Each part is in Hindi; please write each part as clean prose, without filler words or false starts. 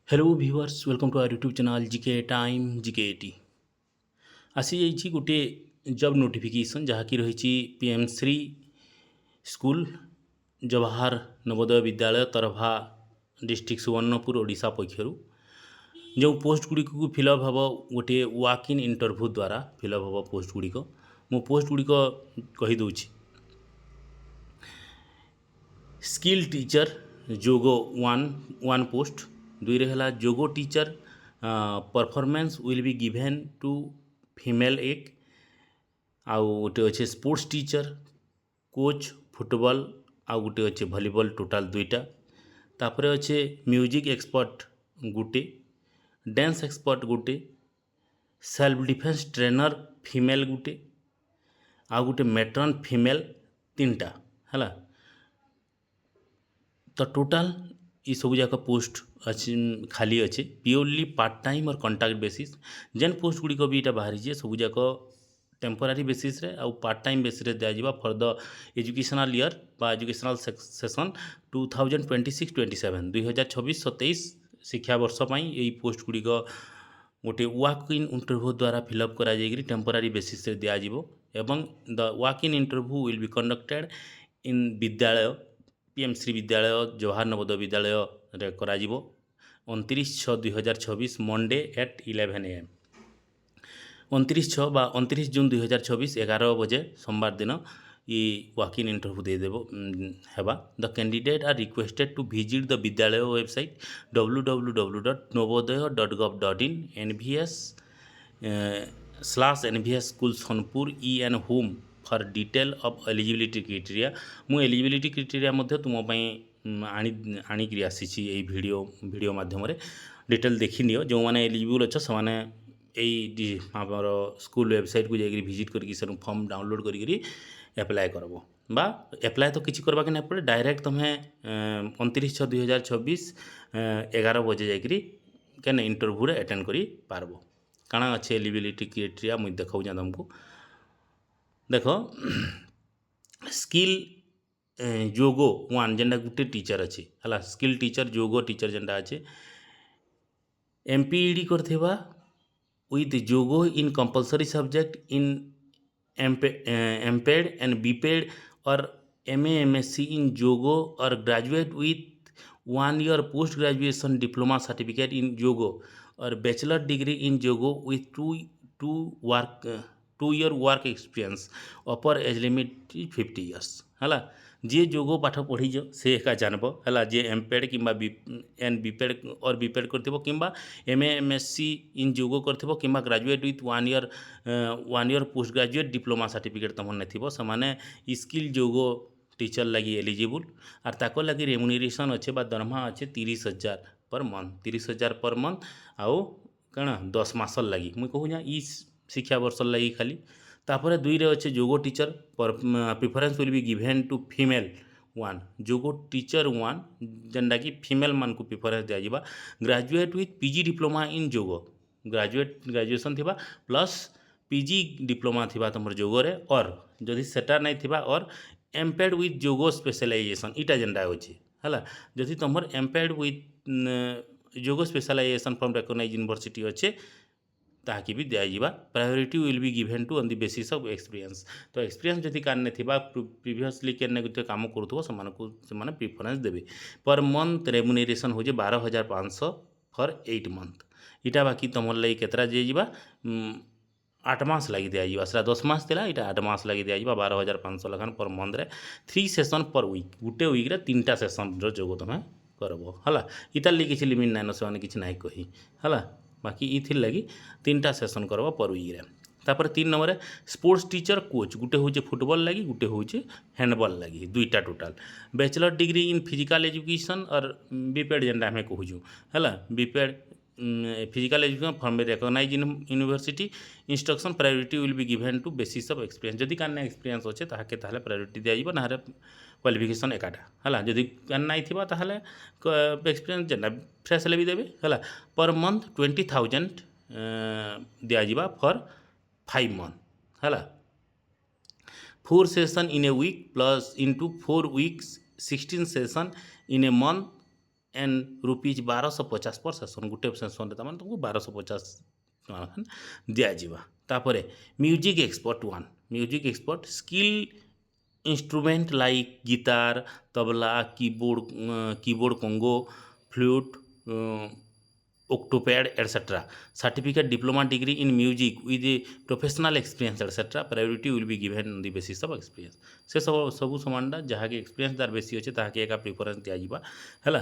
Hello viewers welcome to our YouTube channel GK time GK टी आसी जाइए गोटे जब नोटिफिकेशन जहाँकि रही PM Shri school Jawahar Navodaya Vidyalaya Tarbha district Subarnapur Odisha पक्षर जो पोस्ट गुड़िक फिलअप हम गोटे वाक इन इंटरव्यू द्वारा फिलअप हम पोस्ट गुड़िक मो पोस्ट गुड़िक कहीदे स्किल टीचर जोगो वन पोस्ट दुई है जोगो teacher performance will be given to female एक आउ गोटे अच्छे स्पोर्ट्स टीचर कोच फुटबॉल आउ गोटे अच्छे वॉलीबॉल टोटाल दुईटा तापर अच्छे म्यूजिक एक्सपर्ट गोटे डांस एक्सपर्ट गोटे सेल्फ डिफेन्स ट्रेनर फीमेल गोटे आउ गोटे मेट्रन फीमेल तीन टा है तो टोटाल ये सब जाक पोस्ट अच्छी खाली अच्छे प्योरली पार्ट टाइम और कंटाक्ट बेसिस जेन पोस्ट गुड़िक भी यहाँ बाहरी सब जाक टेम्पोरारी बेसिस रे आउ पार्ट टाइम बेसिस दिज्व फॉर द एजुकेशनल ईयर बा एजुकेशनल सेशन 2026-27 2026-27 शिक्षा वर्ष यही पोस्ट गुड़िक गोटे वाक इन इंटरव्यू द्वारा फिलअप करा टेम्पोरारी बेसिस दिज्व एवं the walk in interview will be conducted in विद्यालय पीएम श्री विद्यालय जवाहर नवोदय विद्यालय रे करा 29/6/2026 मंडे एट 11 AM 29/6 बा 29 जून 2026 11 बजे सोमवार दिन ये वाक इन इंटरव्यू देदेव हेबा the candidate are requested to visit the विद्यालय website www.novodayo.gov.in NVS/NVS school Sonpur EN home for detail of eligibility criteria मु एलिजिबिलिटी क्राइटेरिया मध्य तुम आनिक आसी वीडियो माध्यम डिटेल देखी नियो जो मैंने एलिजिबल अच्छे से यही आमर स्कूल वेबसाइट को जाकर विजिट करके फॉर्म डाउनलोड करी एप्लाय करब बा एप्लाय तो किसी करवा ना पड़े डायरेक्ट तुम्हें 29/6/2026 11 बजे जाकरी क्या इंटरव्यू अटेंड करी पारबो काଣା अच्छे एलिजिबिलिटी क्राइटेरिया मुझे देखा तुमको देख स्किल जोगो वन जेनटा गोटे टीचर अच्छे है स्किल टीचर जोगो टीचर जेनटा अच्छे MPED करथिबा विथ जोगो in compulsory subject in MPED and BPED और MA MSc इन जोगो और graduate with 1 year post graduation diploma certificate in जोगो और बैचलर डिग्री इन जोगो with two year work experience upper age limit 50 years है जी जोगो पाठ पढ़ी से एका जानब है जी MPED कि BPED और BPED कर कि MA MSc इन जोगो कर कि graduate with 1 year post graduate diploma certificate तुम ने स्किल जोगो टीचर लगी एलिजिबल और ताको लगी रेमुनेरेशन अच्छे दरमा अच्छे 30,000 पर मंथ 30,000 पर मंथ आउ कण 10 मास लगी मुझे कहूँ ई शिक्षा वर्ष लगी खाली तापर दुई रे अच्छे जोगो teacher preference will be given to female one जोगो टीचर वन जेनटा कि फीमेल मान को प्रिफरेंस दिज्व graduate with PG diploma in जोगो ग्रेजुएशन थिबा प्लस PG डिप्लोमा थिबा तुम जोगोरे और जदि सेटा नहीं थिबा और MPED विथ जोगो स्पेशलाइजेशन इटा जेनटा अच्छे है जदि तुम MPED विथ जोगो स्पेशलाइजेशन फ्रॉम रिकॉग्नाइज्ड यूनिवर्सिटी अच्छे ताकि भी दिज्व priority will be given to on the basis of experience तो एक्सपीरियंस जदि कान प्रीवियसली केने गोटे काम करूँ प्रिफरेंस देवे पर मंथ रेमुनेरेशन हो 12,500 फॉर 8 month इटा बाकी तुम लगे केतरा दिज्व 8 मास लगी दिज्व से 10 मास था यहाँ 8 मास लगी दिज्व 12,500 लखान पर मंथ रे 3 सेसन पर वीक गोटे वीक्रे 3टा सेसन जोग तुम्हें करब है इतार किसी लिमिट नाइन से किसी ना कही है बाकी इथिर लगी 3टा सेसन करब पर वीक्रे तापर 3 नंबर स्पोर्ट्स टीचर कोच गोटे हूँ फुटबॉल लगी गोटे हूँ हैंडबॉल लगी दुईटा total bachelor degree in physical education और BPED जेनटा आम कहूँ है BPED physical education from recognised university instruction priority will be given to basis of experience जदि कान एक्सपीरियंस अच्छे ताके ताहले प्रायोरीटी दिज्व ना क्वालिफिकेशन एकाटा है जदि कान नहीं थिबा ताहले एक्सपीरियंस जेनटा फ्रेश भी देवे है पर मंथ 20,000 दिज्व फॉर 5 month है 4 session in a week plus into 4 weeks 16 session in a month and rupees 1250 per session गोटे सेसन तमाने तुमको 1250 दिज्व। तापर music expert 1 music expert skill instrument like guitar tabla keyboard conga flute octopad etc. Certificate diploma degree in music with a professional experience etc. Priority will be given on the basis of experience. से सबू समानटा जहाँकि एक्सपीरियंस तार बेसी अच्छे ताकि एका प्रिफरेंस दिज्व है।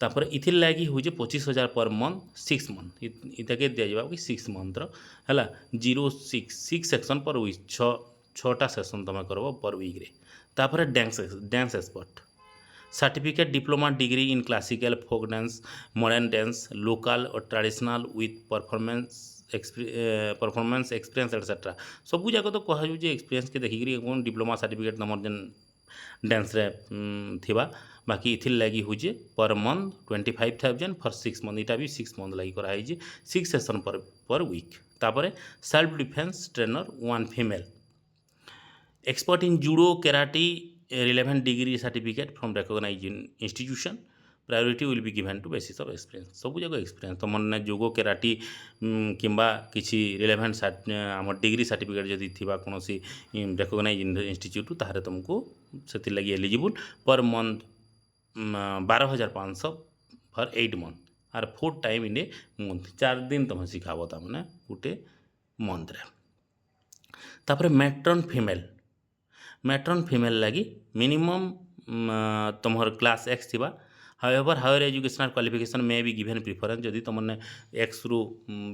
तापर इथिर लगी हूँ 25,000 पर मंथ 6 मंथ इतके दिज्व कि 6 मंथर है 0 6 सेक्शन पर वीक 6टा सेसन तुम कर पर वीक्रे। तापर dance expert certificate diploma degree in classical folk dance modern dance local और traditional with performance experience etcetera सबू जाक तो कह एक्सपीरियंस के देखिकी कौन डिप्लोमा सर्टिफिकेट तुम जेन डांस रे थिबा बाकी इथिर लगी हूँ पर मंथ 25,000 फॉर 6 मंथ इटा भी 6 मंथ लगी कराई 6 सेशन पर वीक। तापर self defence trainer 1 female expert in judo karate relevant degree certificate from recognized institution priority will be given to basis of experience सब जगह एक्सपीरियंस तुम मैंने जोगो केराटी किंबा किसी रिलेवेंट आम डिग्री सर्टिफिकेट जदि थिबा कौन सी रिकग्नाइज इंस्टीट्यूट ताहरे तुमको से लगी eligible per month 12,500 for 8 month or 4 time in a month 4 दिन तुम शिखाब तमें गोटे मंथ रे। तापर मैट्रन फीमेल लगी मिनिमम तुम्हार क्लास एक्स थिबा हायर एजुकेशनल क्वालिफिकेशन में भी गिवेन प्रिफरेंस जदि तुमने एक्स रु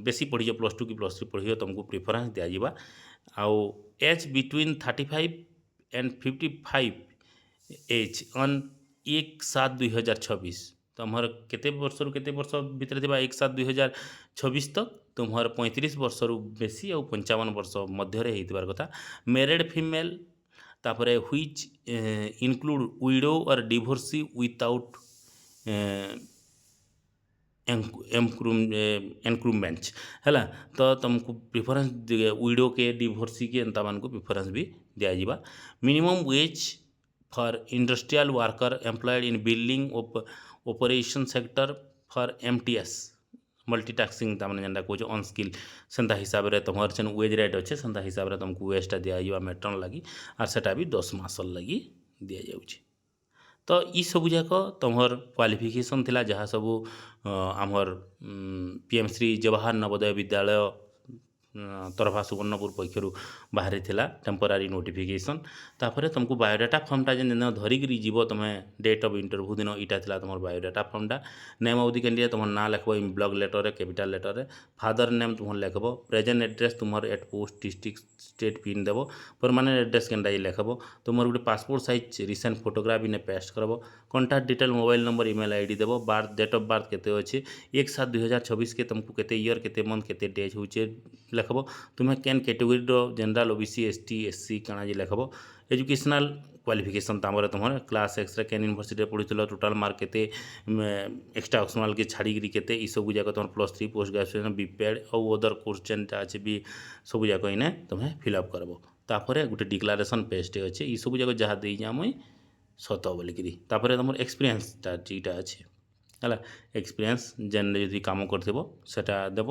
बेसी पढ़ी +2 कि +3 पढ़ी तुमको प्रिफरेंस दिज्व आउ age between 35 and 55 age on 1/7/2026 तुम्हार केते वर्ष रु केते वर्ष भितर थिबा 1/7/2026 तक तुम्हार 35 वर्ष रु बेसी और 55 वर्ष मध्य होइतबार कथा। मैरिड फीमेल तापर व्हिच इनक्लूड विडो और डिवोर्सी विदाउट एनक्रूमेंट है तो तुमको प्रिफरेंस विडो के डिवोर्सी के एंता मान को प्रिफरेंस भी दिज्व। Minimum wage for industrial worker employed in building operation sector for MTS multitasking तमाने जेनटा कौच ऑन स्किल सेंता हिसाब से तुम्हार जेन वेज रेट अच्छे सेंता हिसाब से तुमको वेजटा दिज्व मैट्रन लगी और सेटा भी 10 मास लगी दि जाऊँगी। तो ये सब जाक तुम्हार क्वालिफिकेशन थिला जहाँ सबू आमर PM श्री जवाहर नवोदय विद्यालय तरफा सुवर्णपुर पक्षर बाहरी थिला टेम्पोरारी नोटिफिकेशन। तापर तुमको बायोडाटा फॉर्मटा जेन धरिकी जीव तुम डेट ऑफ इंटरव्यू दिन इटा थिला तुम बायोडाटा फॉर्मटा नेम ऑफ द कैंडिडेट तुम ना लिखब in block letter capital letter father name तुम लिखब प्रेजेंट एड्रेस तुम at post district state pin देव परमानेंट एड्रेस केनटा लिखब तुम गोटे पासपोर्ट साइज रिसेंट फोटोग्राफ इन पेस्ट करब contact detail mobile number email ID देव बार्थ डेट ऑफ बार्थ केते अच्छे 1/7/2026 के तुमको केते ईयर केते मंथ केते डेज होचे लिखब तुम्हें केन category general OBC ST SC काना जे लिखब एजुकेशनल क्वालिफिकेशन तामर तुम क्लास एक्स केन यूनिवर्सिटी पढ़ुल टोटाल मार्क केते एक्स्ट्रा ऑप्शनल के छाड़ी केते ई सब जाक तुम +3 पोस्ट ग्रेजुएशन बीपीएड और अदर कोर्स जेनटा अच्छे भी सब जाक इने तुम्हें फिलअप करब। तापर गोटे डिक्लारेशन पेजटे अच्छे ये सब जाक जहाँ देजा मुई सत बोलिकी तापर तुम एक्सपीरियंसटा जीटा अच्छे है एक्सपीरियंस जेन यदि काम करटा देव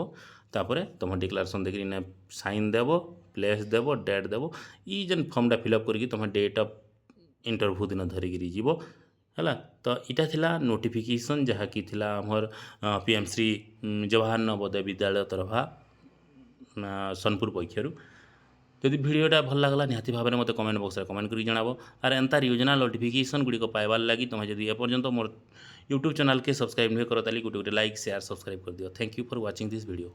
तापर तुम डिक्लारेशन देखिए इन्हें साइन देव प्लेस देव डेट देव ई जेन फॉर्मटा फिलअप करके तुम डेट ऑफ इंटरव्यू दिन धरिकी जीव है। तो इटा थिला नोटिफिकेशन जहाँकि थिला हमर PM श्री जवाहर नवोदय विद्यालय तरफा सोनपुर पक्षर। जदि भिडियोटा भल लगला निहाती भाव में मत कमेंट बॉक्स में कमेंट कर जनाब और एंता योजना नोटिफिकेशन गुड़िक पाइबार लगी तुम जदि एपर्यंत मोर यूट्यूब चैनल के सब्सक्राइब नहीं कर ताली गोटे गोटे लाइक शेयर सब्सक्राइब कर दियो। Thank you for watching this video.